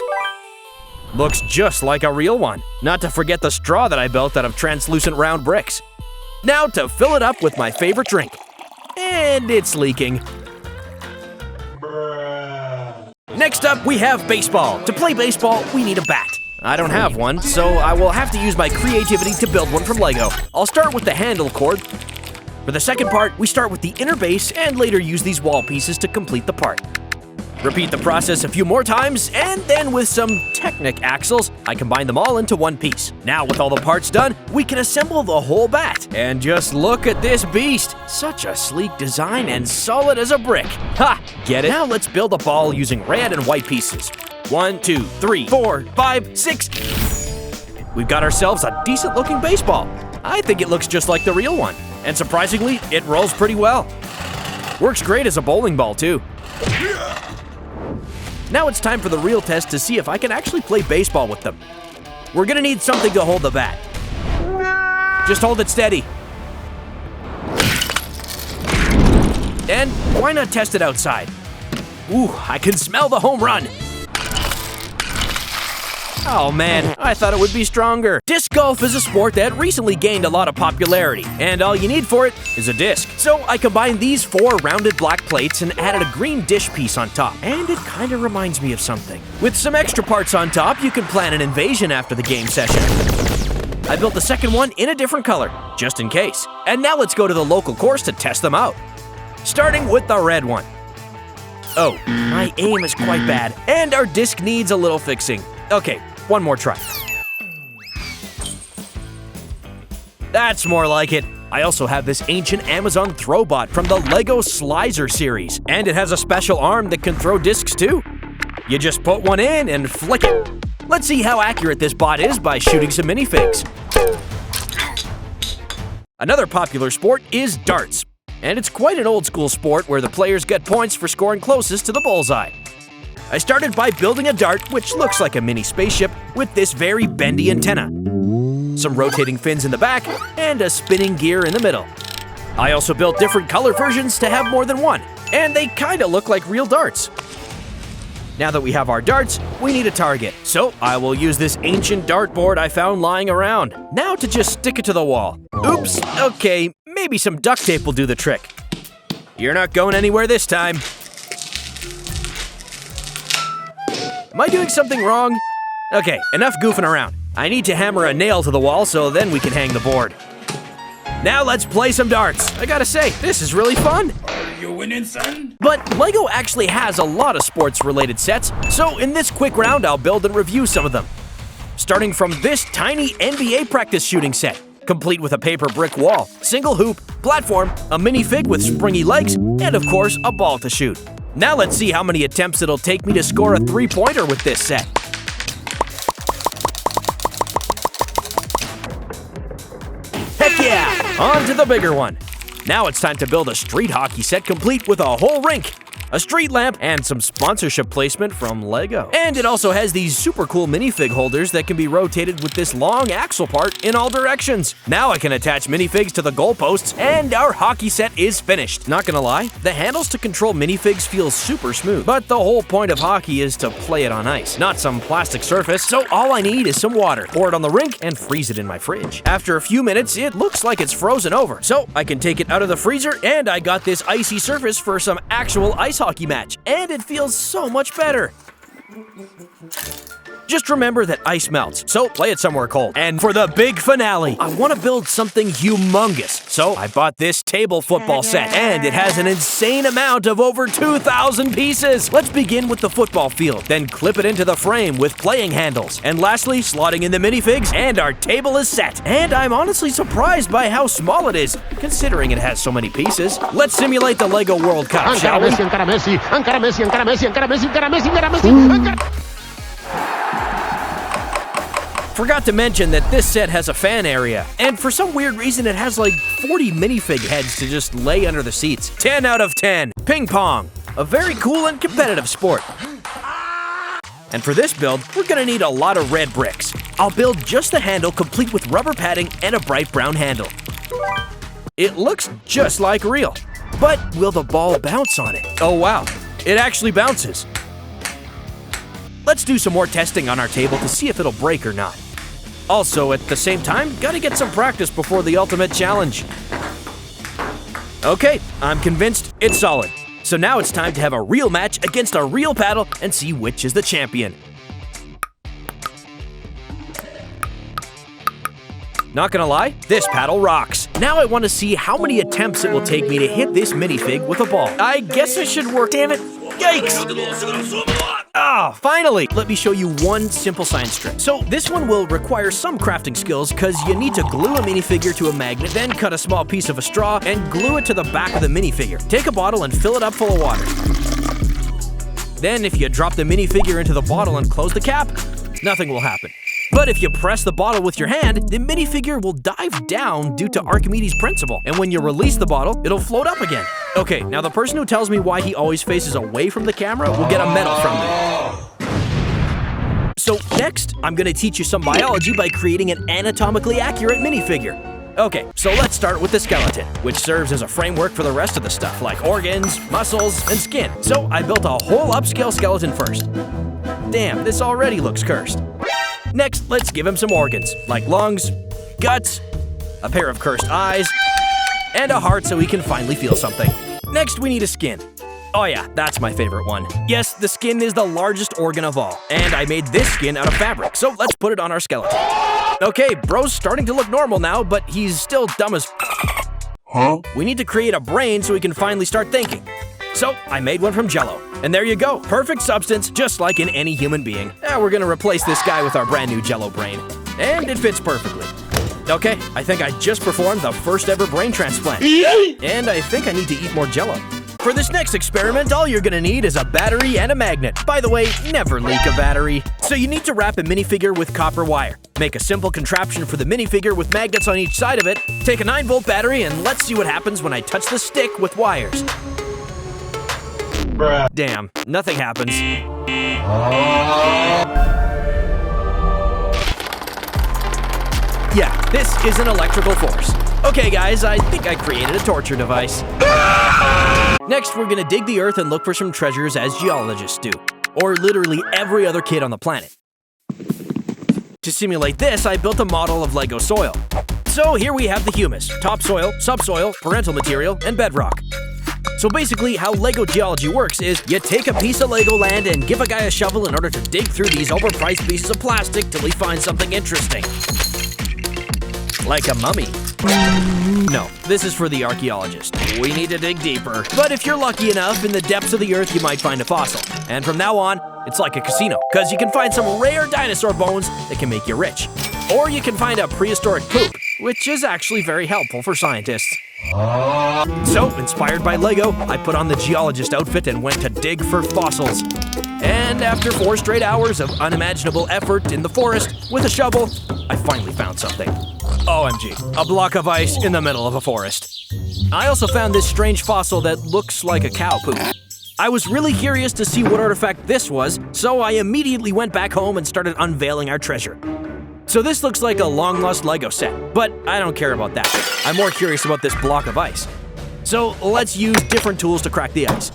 Looks just like a real one. Not to forget the straw that I built out of translucent round bricks. Now to fill it up with my favorite drink. And it's leaking. Next up, we have baseball. To play baseball, we need a bat. I don't have one, so I will have to use my creativity to build one from Lego. I'll start with the handle cord. For the second part, we start with the inner base and later use these wall pieces to complete the part. Repeat the process a few more times, and then with some Technic axles, I combine them all into one piece. Now with all the parts done, we can assemble the whole bat. And just look at this beast. Such a sleek design and solid as a brick. Ha! Get it? Now let's build a ball using red and white pieces. 1, 2, 3, 4, 5, 6. We've got ourselves a decent-looking baseball. I think it looks just like the real one. And surprisingly, it rolls pretty well. Works great as a bowling ball, too. Now it's time for the real test to see if I can actually play baseball with them. We're gonna need something to hold the bat. Just hold it steady. And why not test it outside? Ooh, I can smell the home run. Oh man, I thought it would be stronger. Disc golf is a sport that recently gained a lot of popularity, and all you need for it is a disc. So I combined these 4 rounded black plates and added a green dish piece on top, and it kinda reminds me of something. With some extra parts on top, you can plan an invasion after the game session. I built the second one in a different color, just in case. And now let's go to the local course to test them out. Starting with the red one. Oh, my aim is quite bad, and our disc needs a little fixing. Okay, one more try. That's more like it. I also have this ancient Amazon Throwbot from the LEGO Slicer series, and it has a special arm that can throw discs too. You just put one in and flick it. Let's see how accurate this bot is by shooting some minifigs. Another popular sport is darts, and it's quite an old school sport where the players get points for scoring closest to the bullseye. I started by building a dart which looks like a mini spaceship with this very bendy antenna, some rotating fins in the back, and a spinning gear in the middle. I also built different color versions to have more than one, and they kinda look like real darts. Now that we have our darts, we need a target, so I will use this ancient dartboard I found lying around. Now to just stick it to the wall. Oops, okay, maybe some duct tape will do the trick. You're not going anywhere this time. Am I doing something wrong? Okay, enough goofing around. I need to hammer a nail to the wall so then we can hang the board. Now let's play some darts. I gotta say, this is really fun. Are you winning, son? But LEGO actually has a lot of sports-related sets, so in this quick round I'll build and review some of them. Starting from this tiny NBA practice shooting set, complete with a paper brick wall, single hoop, platform, a minifig with springy legs, and of course a ball to shoot. Now let's see how many attempts it'll take me to score a three-pointer with this set. Heck yeah! On to the bigger one. Now it's time to build a street hockey set complete with a whole rink, a street lamp, and some sponsorship placement from LEGO. And it also has these super cool minifig holders that can be rotated with this long axle part in all directions. Now I can attach minifigs to the goalposts, and our hockey set is finished. Not gonna lie, the handles to control minifigs feel super smooth, but the whole point of hockey is to play it on ice, not some plastic surface, so all I need is some water, pour it on the rink, and freeze it in my fridge. After a few minutes, it looks like it's frozen over, so I can take it out of the freezer, and I got this icy surface for some actual ice hockey match, and it feels so much better. Just remember that ice melts, so play it somewhere cold. And for the big finale, I want to build something humongous, so I bought this table football set, and it has an insane amount of over 2,000 pieces. Let's begin with the football field, then clip it into the frame with playing handles, and lastly, slotting in the minifigs, and our table is set. And I'm honestly surprised by how small it is, considering it has so many pieces. Let's simulate the LEGO World Cup, shall we? Forgot to mention that this set has a fan area, and for some weird reason it has like 40 minifig heads to just lay under the seats. 10 out of 10. Ping pong, a very cool and competitive sport. And for this build, we're gonna need a lot of red bricks. I'll build just the handle complete with rubber padding and a bright brown handle. It looks just like real, but will the ball bounce on it? Oh wow, it actually bounces. Let's do some more testing on our table to see if it'll break or not. Also, at the same time, gotta get some practice before the ultimate challenge. Okay, I'm convinced it's solid. So now it's time to have a real match against a real paddle and see which is the champion. Not gonna lie, this paddle rocks. Now I want to see how many attempts it will take me to hit this minifig with a ball. I guess it should work, damn it. Yikes! Ah, finally! Let me show you one simple science trick. So this one will require some crafting skills because you need to glue a minifigure to a magnet, then cut a small piece of a straw and glue it to the back of the minifigure. Take a bottle and fill it up full of water. Then if you drop the minifigure into the bottle and close the cap, nothing will happen. But if you press the bottle with your hand, the minifigure will dive down due to Archimedes' principle. And when you release the bottle, it'll float up again. Okay, now the person who tells me why he always faces away from the camera will get a medal from me. So next, I'm gonna teach you some biology by creating an anatomically accurate minifigure. Okay, so let's start with the skeleton, which serves as a framework for the rest of the stuff, like organs, muscles, and skin. So I built a whole upscale skeleton first. Damn, this already looks cursed. Next, let's give him some organs, like lungs, guts, a pair of cursed eyes, and a heart so he can finally feel something. Next, we need a skin. Oh yeah, that's my favorite one. Yes, the skin is the largest organ of all, and I made this skin out of fabric, so let's put it on our skeleton. Okay, bro's starting to look normal now, but he's still dumb as We need to create a brain so he can finally start thinking. So, I made one from Jell-O. And there you go, perfect substance, just like in any human being. Now we're gonna replace this guy with our brand new Jell-O brain. And it fits perfectly. Okay, I think I just performed the first ever brain transplant. And I think I need to eat more Jell-O. For this next experiment, all you're gonna need is a battery and a magnet. By the way, never leak a battery. So you need to wrap a minifigure with copper wire. Make a simple contraption for the minifigure with magnets on each side of it. Take a 9-volt battery and let's see what happens when I touch the stick with wires. Bruh. Damn, nothing happens. Yeah, this is an electrical force. Okay guys, I think I created a torture device. Next, we're gonna dig the earth and look for some treasures as geologists do. Or literally every other kid on the planet. To simulate this, I built a model of Lego soil. So here we have the humus, topsoil, subsoil, parental material, and bedrock. So basically, how Lego geology works is you take a piece of Lego land and give a guy a shovel in order to dig through these overpriced pieces of plastic till he finds something interesting. Like a mummy. No, this is for the archaeologist. We need to dig deeper. But if you're lucky enough, in the depths of the earth, you might find a fossil. And from now on, it's like a casino, because you can find some rare dinosaur bones that can make you rich. Or you can find a prehistoric poop, which is actually very helpful for scientists. So, inspired by Lego, I put on the geologist outfit and went to dig for fossils. And after 4 straight hours of unimaginable effort in the forest with a shovel, I finally found something. OMG, a block of ice in the middle of a forest. I also found this strange fossil that looks like a cow poop. I was really curious to see what artifact this was, so I immediately went back home and started unveiling our treasure. So this looks like a long-lost Lego set, but I don't care about that. I'm more curious about this block of ice. So let's use different tools to crack the ice.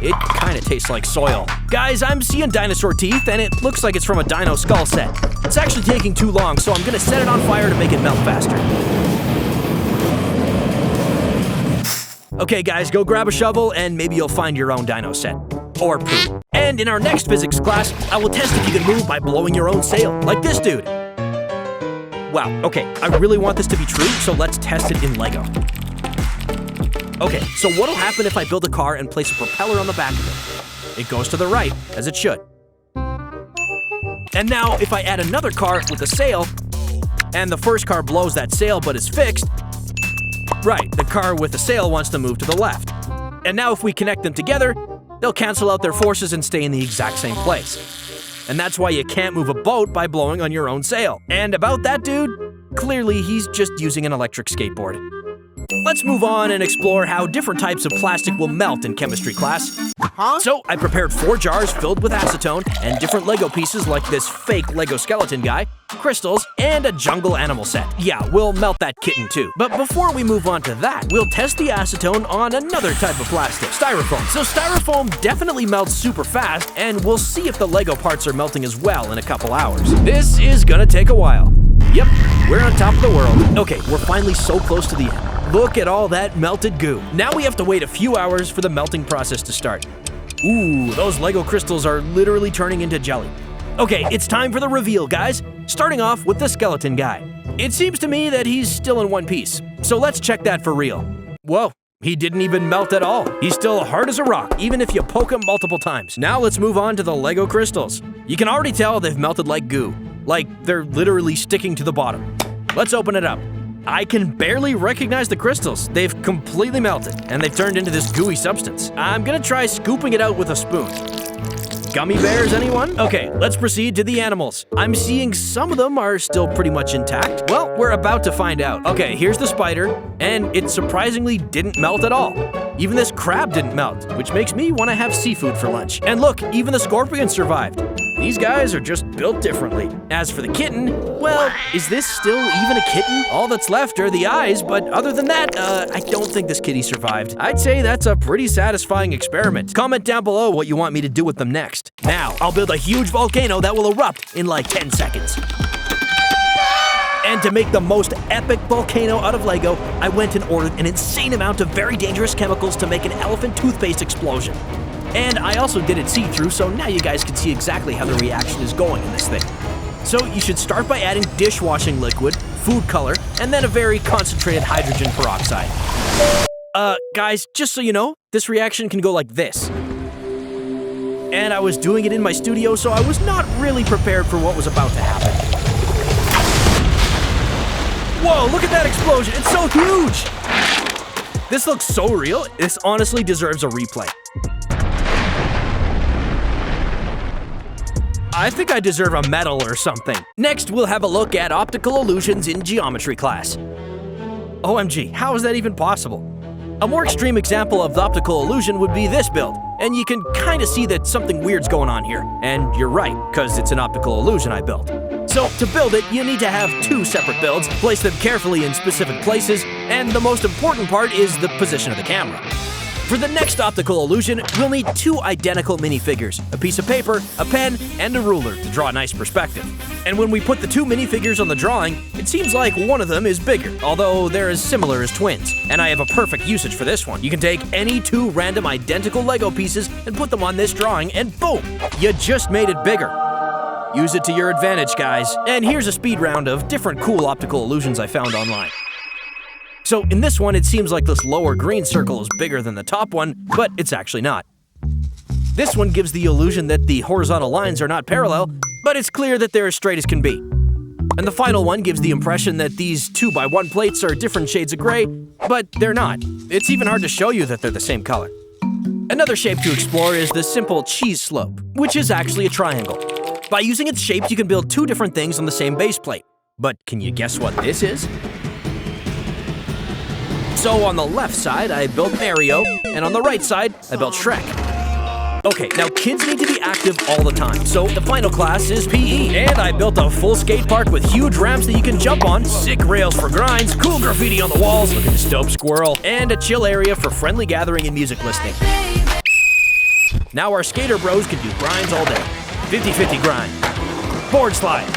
It kinda tastes like soil. Guys, I'm seeing dinosaur teeth, and it looks like it's from a dino skull set. It's actually taking too long, so I'm gonna set it on fire to make it melt faster. Okay guys, go grab a shovel and maybe you'll find your own dino set. Or poop. And in our next physics class, I will test if you can move by blowing your own sail, like this dude. Wow, okay, I really want this to be true, so let's test it in Lego. Okay, so what'll happen if I build a car and place a propeller on the back of it? It goes to the right, as it should. And now, if I add another car with a sail, and the first car blows that sail but is fixed, right, the car with the sail wants to move to the left. And now if we connect them together, they'll cancel out their forces and stay in the exact same place. And that's why you can't move a boat by blowing on your own sail. And about that dude, clearly he's just using an electric skateboard. Let's move on and explore how different types of plastic will melt in chemistry class. So I prepared 4 jars filled with acetone and different Lego pieces like this fake Lego skeleton guy, crystals, and a jungle animal set. Yeah, we'll melt that kitten too. But before we move on to that, we'll test the acetone on another type of plastic, styrofoam. So styrofoam definitely melts super fast, and we'll see if the Lego parts are melting as well in a couple hours. This is gonna take a while. Yep, we're on top of the world. Okay, we're finally so close to the end. Look at all that melted goo. Now we have to wait a few hours for the melting process to start. Ooh, those Lego crystals are literally turning into jelly. Okay, it's time for the reveal, guys. Starting off with the skeleton guy. It seems to me that he's still in one piece, so let's check that for real. Whoa, he didn't even melt at all. He's still hard as a rock, even if you poke him multiple times. Now let's move on to the Lego crystals. You can already tell they've melted like goo. Like, they're literally sticking to the bottom. Let's open it up. I can barely recognize the crystals. They've completely melted, and they've turned into this gooey substance. I'm gonna try scooping it out with a spoon. Gummy bears, anyone? Okay, let's proceed to the animals. I'm seeing some of them are still pretty much intact. Well, we're about to find out. Okay, here's the spider, and it surprisingly didn't melt at all. Even this crab didn't melt, which makes me want to have seafood for lunch. And look, even the scorpion survived. These guys are just built differently. As for the kitten, well, is this still even a kitten? All that's left are the eyes, but other than that, I don't think this kitty survived. I'd say that's a pretty satisfying experiment. Comment down below what you want me to do with them next. Now, I'll build a huge volcano that will erupt in like 10 seconds. And to make the most epic volcano out of Lego, I went and ordered an insane amount of very dangerous chemicals to make an elephant toothpaste explosion. And I also did it see-through, so now you guys can see exactly how the reaction is going in this thing. So you should start by adding dishwashing liquid, food color, and then a very concentrated hydrogen peroxide. Guys, just so you know, this reaction can go like this. And I was doing it in my studio, so I was not really prepared for what was about to happen. Whoa, look at that explosion, it's so huge! This looks so real, this honestly deserves a replay. I think I deserve a medal or something. Next, we'll have a look at optical illusions in geometry class. OMG, how is that even possible? A more extreme example of the optical illusion would be this build, and you can kind of see that something weird's going on here. And you're right, because it's an optical illusion I built. So, to build it, you need to have two separate builds, place them carefully in specific places, and the most important part is the position of the camera. For the next optical illusion, we'll need two identical minifigures, a piece of paper, a pen, and a ruler to draw a nice perspective. And when we put the two minifigures on the drawing, it seems like one of them is bigger, although they're as similar as twins. And I have a perfect usage for this one. You can take any two random identical Lego pieces and put them on this drawing, and boom! You just made it bigger. Use it to your advantage, guys. And here's a speed round of different cool optical illusions I found online. So in this one, it seems like this lower green circle is bigger than the top one, but it's actually not. This one gives the illusion that the horizontal lines are not parallel, but it's clear that they're as straight as can be. And the final one gives the impression that these 2x1 plates are different shades of gray, but they're not. It's even hard to show you that they're the same color. Another shape to explore is the simple cheese slope, which is actually a triangle. By using its shape, you can build two different things on the same base plate. But can you guess what this is? So on the left side, I built Mario, and on the right side, I built Shrek. Okay, now kids need to be active all the time, so the final class is PE. And I built a full skate park with huge ramps that you can jump on, sick rails for grinds, cool graffiti on the walls, look at this dope squirrel, and a chill area for friendly gathering and music listening. Now our skater bros can do grinds all day. 50-50 grind, board slide,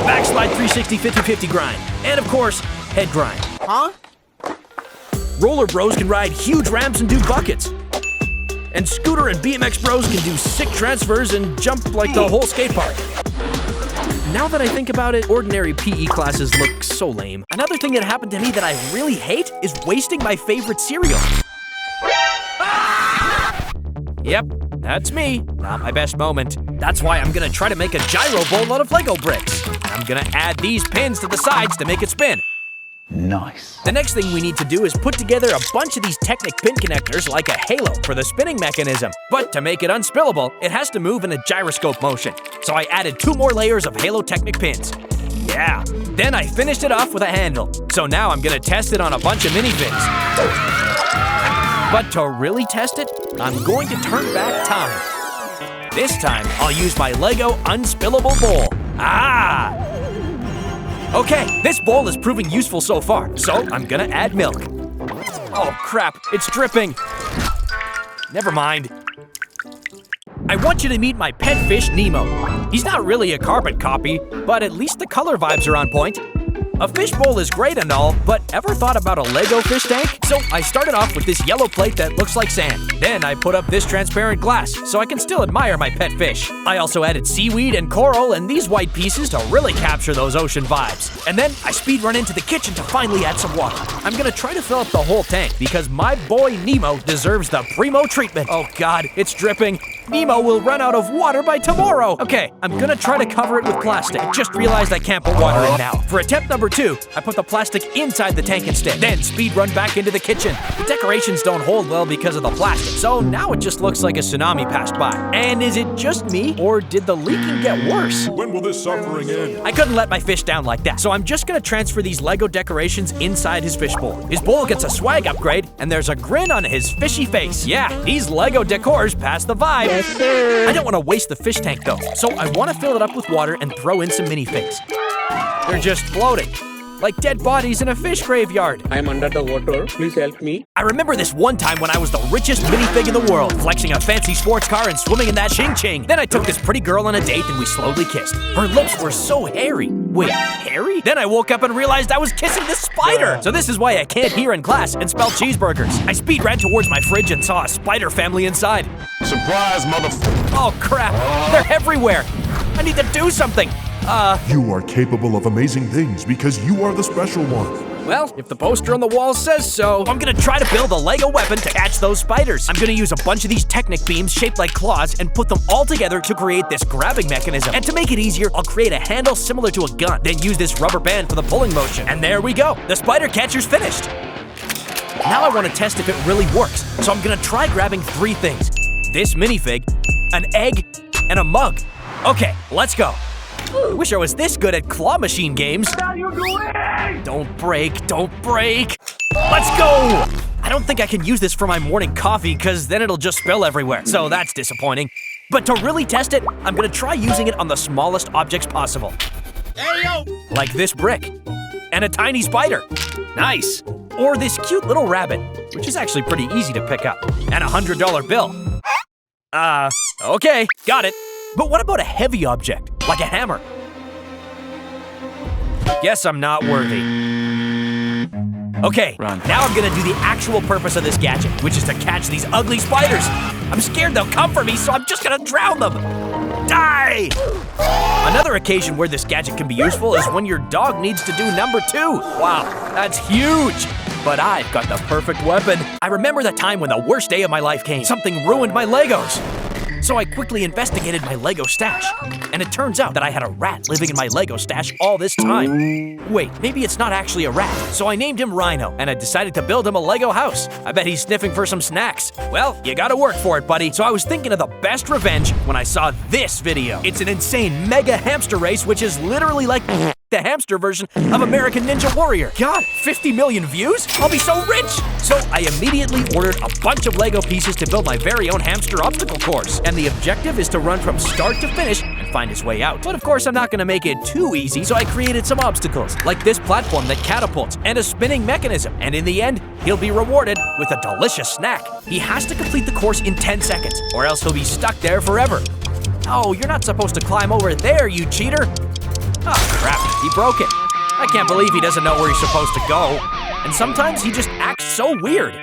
backslide 360 50-50 grind, and of course, head grind. Huh? Roller bros can ride huge ramps and do buckets. And scooter and BMX bros can do sick transfers and jump like the whole skate park. Now that I think about it, ordinary PE classes look so lame. Another thing that happened to me that I really hate is wasting my favorite cereal. Yep, that's me. Not my best moment. That's why I'm gonna try to make a gyro bowl out of Lego bricks. And I'm gonna add these pins to the sides to make it spin. Nice. The next thing we need to do is put together a bunch of these Technic pin connectors like a halo for the spinning mechanism. But to make it unspillable, it has to move in a gyroscope motion. So I added 2 more layers of Halo Technic pins. Yeah. Then I finished it off with a handle. So now I'm gonna test it on a bunch of minifins. But to really test it, I'm going to turn back time. This time, I'll use my Lego Unspillable Bowl. Ah! Okay, this bowl is proving useful so far, so I'm gonna add milk. Oh crap, it's dripping. Never mind. I want you to meet my pet fish, Nemo. He's not really a carbon copy, but at least the color vibes are on point. A fishbowl is great and all, but ever thought about a Lego fish tank? So I started off with this yellow plate that looks like sand. Then I put up this transparent glass, so I can still admire my pet fish. I also added seaweed and coral and these white pieces to really capture those ocean vibes. And then I speed run into the kitchen to finally add some water. I'm gonna try to fill up the whole tank because my boy Nemo deserves the primo treatment. Oh God, it's dripping. Nemo will run out of water by tomorrow. Okay, I'm gonna try to cover it with plastic. I just realized I can't put water in now. For attempt number 2, I put the plastic inside the tank instead. Then speed run back into the kitchen. The decorations don't hold well because of the plastic, so now it just looks like a tsunami passed by. And is it just me, or did the leaking get worse? When will this suffering end? I couldn't let my fish down like that, so I'm just gonna transfer these Lego decorations inside his fish bowl. His bowl gets a swag upgrade, and there's a grin on his fishy face. Yeah, these Lego decors pass the vibe. Yes, sir. I don't want to waste the fish tank though, so I want to fill it up with water and throw in some minifigs. They're just floating, like dead bodies in a fish graveyard. I am under the water. Please help me. I remember this one time when I was the richest minifig in the world, flexing a fancy sports car and swimming in that ching-ching. Then I took this pretty girl on a date and we slowly kissed. Her lips were so hairy. Wait, hairy? Then I woke up and realized I was kissing this spider. So this is why I can't hear in class and spell cheeseburgers. I speed ran towards my fridge and saw a spider family inside. Surprise, motherfucker! Oh crap, they're everywhere. I need to do something. You are capable of amazing things because you are the special one. Well, if the poster on the wall says so, I'm gonna try to build a Lego weapon to catch those spiders. I'm gonna use a bunch of these Technic beams shaped like claws and put them all together to create this grabbing mechanism. And to make it easier, I'll create a handle similar to a gun, then use this rubber band for the pulling motion. And there we go, the spider catcher's finished. Now I wanna test if it really works, so I'm gonna try grabbing 3 things. This minifig, an egg, and a mug. Okay, let's go. I wish I was this good at claw machine games. What are you doing? Don't break, don't break. Let's go! I don't think I can use this for my morning coffee because then it'll just spill everywhere, so that's disappointing. But to really test it, I'm gonna try using it on the smallest objects possible. Hey, yo! Like this brick. And a tiny spider. Nice. Or this cute little rabbit, which is actually pretty easy to pick up. And a $100 bill. Okay, got it. But what about a heavy object, like a hammer? Guess I'm not worthy. Okay, now I'm gonna do the actual purpose of this gadget, which is to catch these ugly spiders. I'm scared they'll come for me, so I'm just gonna drown them. Die! Another occasion where this gadget can be useful is when your dog needs to do number 2. Wow, that's huge. But I've got the perfect weapon. I remember the time when the worst day of my life came. Something ruined my Legos. So I quickly investigated my Lego stash, and it turns out that I had a rat living in my Lego stash all this time. Wait, maybe it's not actually a rat. So I named him Rhino, and I decided to build him a Lego house. I bet he's sniffing for some snacks. Well, you gotta work for it, buddy. So I was thinking of the best revenge when I saw this video. It's an insane mega hamster race, which is literally like the hamster version of American Ninja Warrior. God, 50 million views? I'll be so rich! So I immediately ordered a bunch of Lego pieces to build my very own hamster obstacle course. And the objective is to run from start to finish and find his way out. But of course, I'm not gonna make it too easy, so I created some obstacles, like this platform that catapults and a spinning mechanism. And in the end, he'll be rewarded with a delicious snack. He has to complete the course in 10 seconds, or else he'll be stuck there forever. Oh, you're not supposed to climb over there, you cheater! Oh crap, he broke it. I can't believe he doesn't know where he's supposed to go. And sometimes he just acts so weird.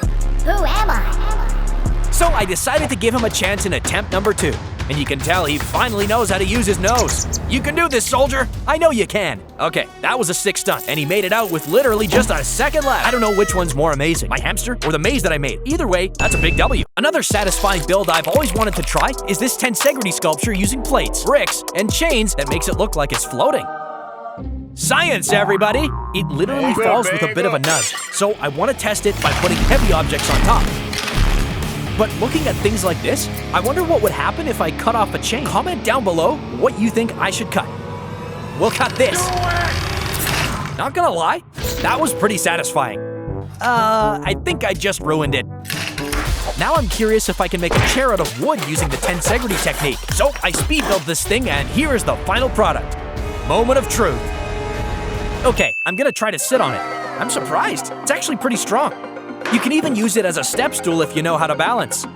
Who am I? So I decided to give him a chance in attempt number 2. And you can tell he finally knows how to use his nose. You can do this, soldier. I know you can. Okay, that was a sick stunt, and he made it out with literally just a second left. I don't know which one's more amazing, my hamster or the maze that I made. Either way, that's a big W. Another satisfying build I've always wanted to try is this tensegrity sculpture using plates, bricks, and chains that makes it look like it's floating. Science, everybody! It literally falls with a bit of a nudge, so I want to test it by putting heavy objects on top. But looking at things like this, I wonder what would happen if I cut off a chain. Comment down below what you think I should cut. We'll cut this. Not gonna lie, that was pretty satisfying. I think I just ruined it. Now I'm curious if I can make a chair out of wood using the tensegrity technique. So I speed built this thing, and here is the final product. Moment of truth. Okay, I'm gonna try to sit on it. I'm surprised. It's actually pretty strong. You can even use it as a step stool if you know how to balance.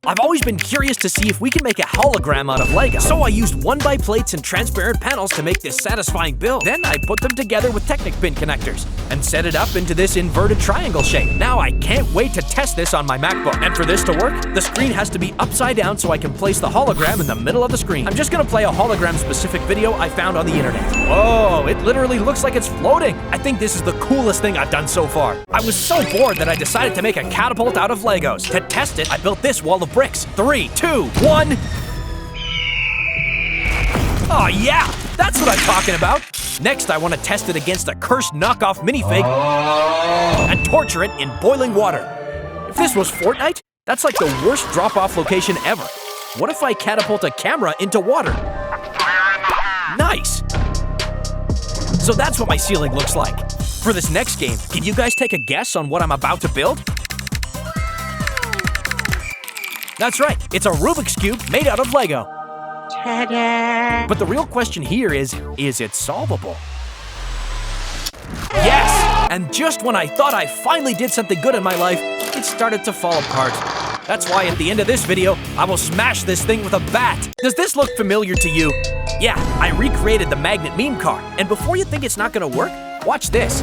I've always been curious to see if we can make a hologram out of Lego. So I used 1x plates and transparent panels to make this satisfying build. Then I put them together with Technic pin connectors and set it up into this inverted triangle shape. Now I can't wait to test this on my MacBook. And for this to work, the screen has to be upside down so I can place the hologram in the middle of the screen. I'm just gonna play a hologram-specific video I found on the internet. Whoa, it literally looks like it's floating. I think this is the coolest thing I've done so far. I was so bored that I decided to make a catapult out of Legos. To test it, I built this wall of bricks. 3, 2, 1. Oh yeah, that's what I'm talking about. Next, I want to test it against a cursed knockoff minifig and torture it in boiling water. If this was Fortnite, that's like the worst drop-off location ever. What if I catapult a camera into water? Nice! So that's what my ceiling looks like. For this next game, can you guys take a guess on what I'm about to build? That's right, it's a Rubik's Cube made out of Lego. Ta-da! But the real question here is it solvable? Yes! And just when I thought I finally did something good in my life, it started to fall apart. That's why at the end of this video, I will smash this thing with a bat. Does this look familiar to you? Yeah, I recreated the magnet meme car, and before you think it's not gonna work, watch this.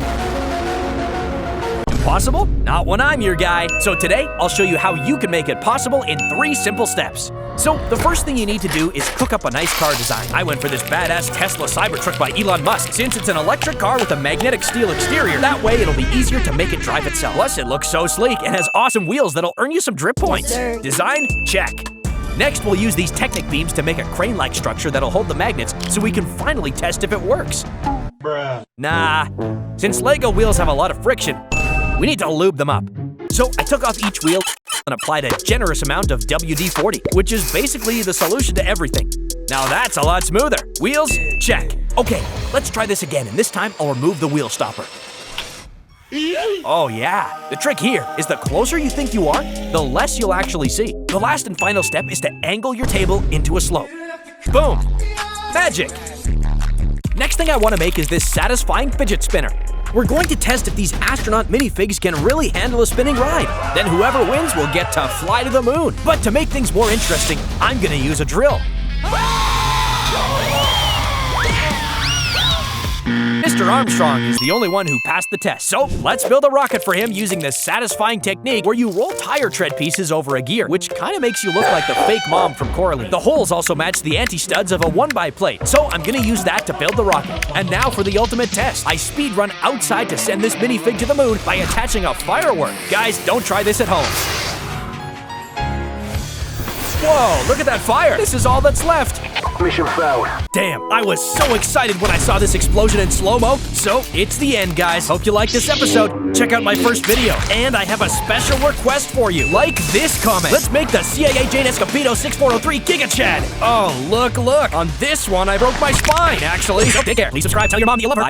Impossible? Not when I'm your guy. So today, I'll show you how you can make it possible in 3 simple steps. So the first thing you need to do is cook up a nice car design. I went for this badass Tesla Cybertruck by Elon Musk. Since it's an electric car with a magnetic steel exterior, that way it'll be easier to make it drive itself. Plus, it looks so sleek and has awesome wheels that'll earn you some drip points. Design? Check. Next, we'll use these Technic beams to make a crane-like structure that'll hold the magnets so we can finally test if it works. Bruh. Nah. Since Lego wheels have a lot of friction, we need to lube them up. So I took off each wheel and applied a generous amount of WD-40, which is basically the solution to everything. Now that's a lot smoother. Wheels? Check. Okay, let's try this again, and this time I'll remove the wheel stopper. Oh yeah, the trick here is the closer you think you are, the less you'll actually see. The last and final step is to angle your table into a slope. Boom! Magic! Next thing I want to make is this satisfying fidget spinner. We're going to test if these astronaut minifigs can really handle a spinning ride. Then whoever wins will get to fly to the moon. But to make things more interesting, I'm gonna use a drill. Mr. Armstrong is the only one who passed the test, so let's build a rocket for him using this satisfying technique where you roll tire tread pieces over a gear, which kind of makes you look like the fake mom from Coraline. The holes also match the anti-studs of a 1x plate, so I'm gonna use that to build the rocket. And now for the ultimate test. I speed run outside to send this minifig to the moon by attaching a firework. Guys, don't try this at home. Whoa, look at that fire! This is all that's left! Mission failed. Damn, I was so excited when I saw this explosion in slow-mo. So, it's the end, guys. Hope you liked this episode. Check out my first video. And I have a special request for you. Like this comment. Let's make the CIA Jane Escobedo 6403 Giga Chad. Oh, look. On this one, I broke my spine, actually. So take care. Please subscribe. Tell your mom you love her.